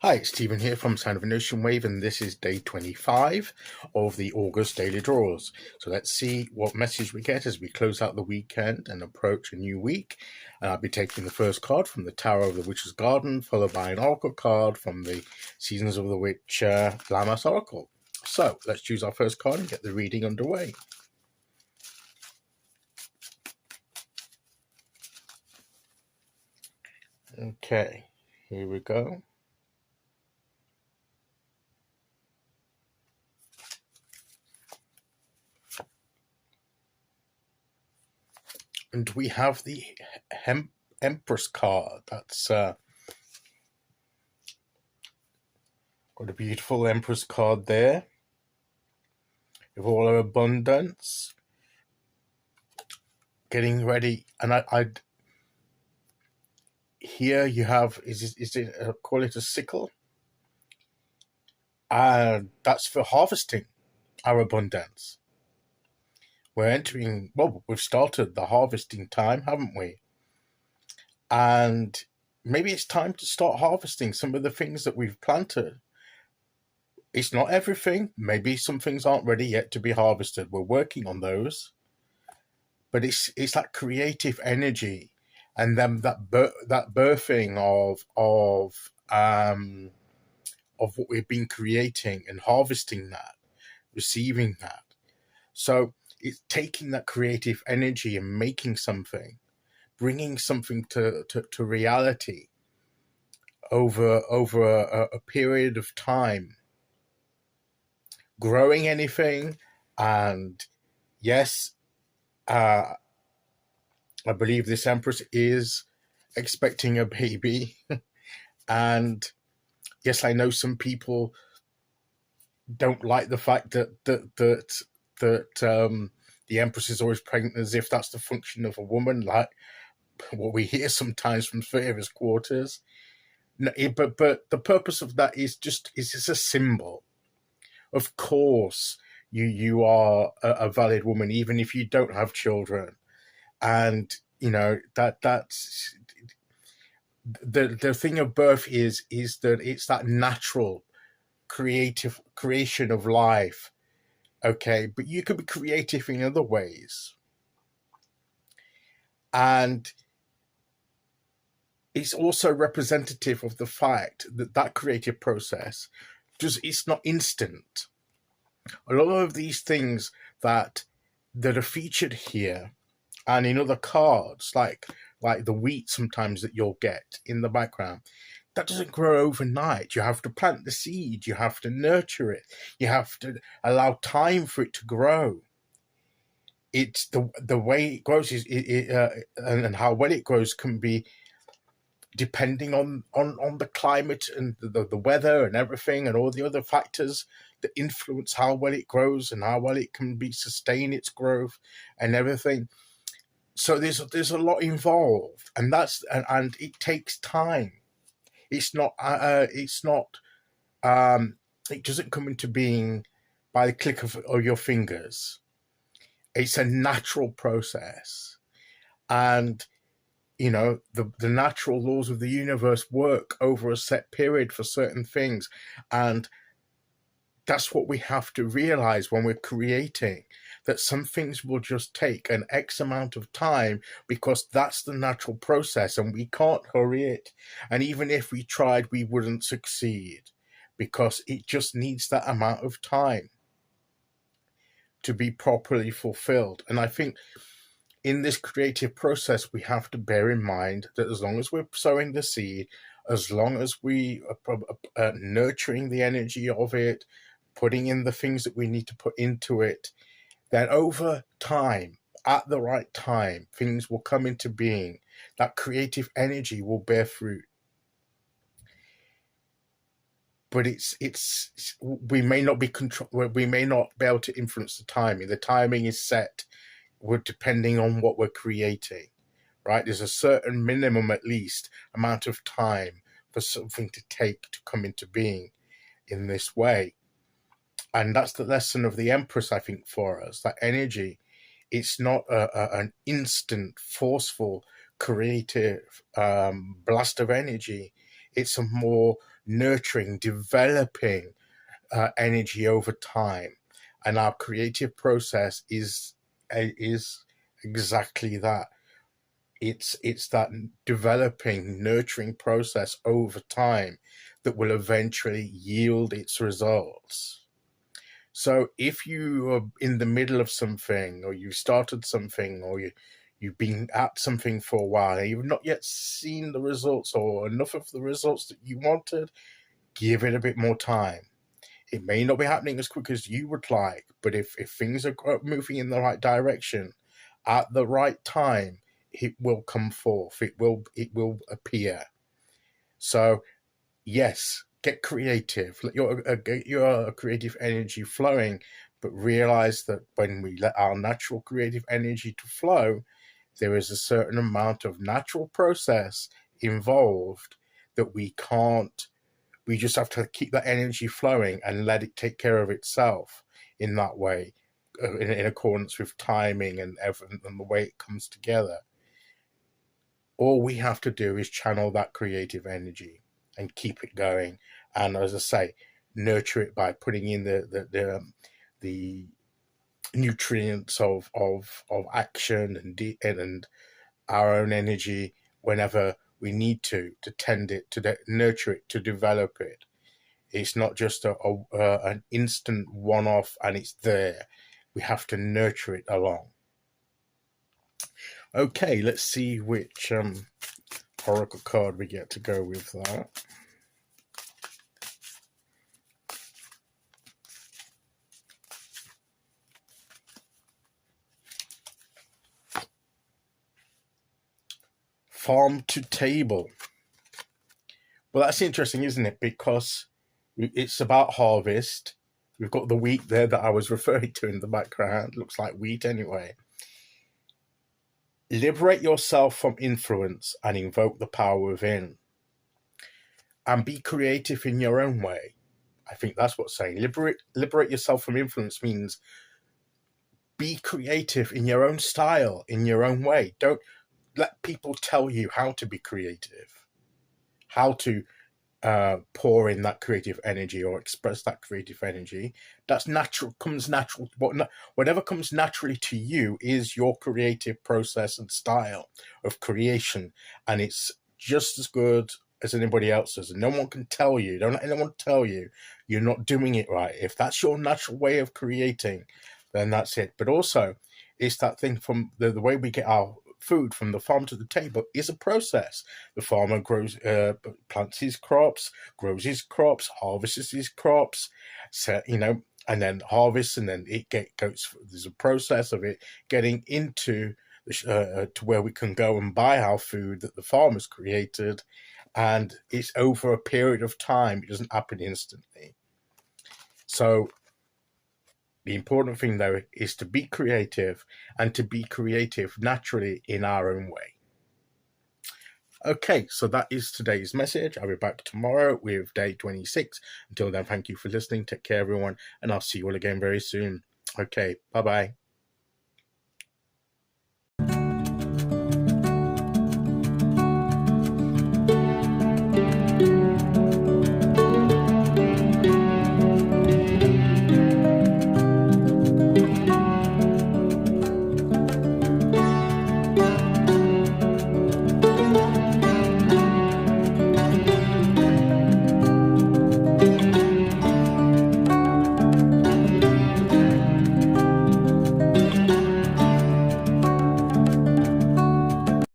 Hi, it's Stephen here from Sound of an Ocean Wave, and this is day 25 of the August daily draws. So let's see what message we get as we close out the weekend and approach a new week. And I'll be taking the first card from the Tower of the Witch's Garden, followed by an oracle card from the Seasons of the Witch Lammas Oracle. So let's choose our first card and get the reading underway. Okay, here we go. And we have the Empress card. That's got a beautiful Empress card there with all her abundance. Getting ready, and I'd here you have is it call it a sickle, and that's for harvesting our abundance. We're entering, well, we've started the harvesting time, haven't we? And maybe it's time to start harvesting some of the things that we've planted. It's not everything. Maybe some things aren't ready yet to be harvested. We're working on those. But it's that creative energy, and then that birthing of what we've been creating and harvesting that, receiving that. So it's taking that creative energy and making something, bringing something to reality over a period of time, growing anything. And yes, I believe this Empress is expecting a baby. And yes, I know some people don't like the fact that the Empress is always pregnant, as if that's the function of a woman, like what we hear sometimes from various quarters. No, but the purpose of that is just a symbol. Of course, you are a valid woman, even if you don't have children. And that's the thing of birth is that it's that natural creative creation of life. Okay, but you could be creative in other ways. And it's also representative of the fact that creative process it's not instant. A lot of these things that are featured here and in other cards, like the wheat sometimes that you'll get in the background, that doesn't grow overnight. You have to plant the seed, you have to nurture it, you have to allow time for it to grow. It's the way it grows and how well it grows can be depending on the climate and the weather and everything, and all the other factors that influence how well it grows and how well it can sustain its growth and everything. So there's a lot involved, and and it takes time. It's not it doesn't come into being by the click of your fingers. It's a natural process, and the natural laws of the universe work over a set period for certain things. And that's what we have to realize when we're creating, that some things will just take an X amount of time because that's the natural process and we can't hurry it. And even if we tried, we wouldn't succeed because it just needs that amount of time to be properly fulfilled. And I think in this creative process, we have to bear in mind that as long as we're sowing the seed, as long as we are nurturing the energy of it, putting in the things that we need to put into it, then over time, at the right time, things will come into being. That creative energy will bear fruit. But we may not be able to influence the timing. The timing is set, depending on what we're creating, right? There's a certain minimum, at least, amount of time for something to come into being in this way. And that's the lesson of the Empress, I think, for us. That energy, it's not an instant, forceful, creative blast of energy. It's a more nurturing, developing energy over time. And our creative process is exactly that. It's that developing, nurturing process over time that will eventually yield its results. So if you are in the middle of something, or you started something, or you've been at something for a while and you've not yet seen the results or enough of the results that you wanted, give it a bit more time. It may not be happening as quick as you would like, but if things are moving in the right direction at the right time, it will come forth. It will appear. So yes, get creative. Let your creative energy flowing, but realize that when we let our natural creative energy to flow, there is a certain amount of natural process involved that we can't. We just have to keep that energy flowing and let it take care of itself in that way, in accordance with timing and everything and the way it comes together. All we have to do is channel that creative energy and keep it going. And as I say, nurture it by putting in the nutrients of action and our own energy whenever we need to tend it, to nurture it, to develop it. It's not just an instant one-off and it's there. We have to nurture it along. Okay, let's see which oracle card we get to go with that. Farm to table. Well, that's interesting, isn't it? Because it's about harvest. We've got the wheat there that I was referring to in the background. Looks like wheat anyway. Liberate yourself from influence and invoke the power within. And be creative in your own way. I think that's what's saying. Liberate yourself from influence means be creative in your own style, in your own way. Don't let people tell you how to be creative, how to pour in that creative energy or express that creative energy. That's natural, comes natural. Whatever comes naturally to you is your creative process and style of creation. And it's just as good as anybody else's. And no one can tell you, don't let anyone tell you you're not doing it right. If that's your natural way of creating, then that's it. But also, it's that thing from the way we get our food from the farm to the table is a process. The farmer plants his crops, grows his crops, harvests his crops, and then harvests, and then it goes. There's a process of it getting into to where we can go and buy our food that the farmer's created, and it's over a period of time. It doesn't happen instantly. So the important thing, though, is to be creative and to be creative naturally in our own way. Okay, so that is today's message. I'll be back tomorrow with day 26. Until then, thank you for listening. Take care, everyone, and I'll see you all again very soon. Okay, bye-bye.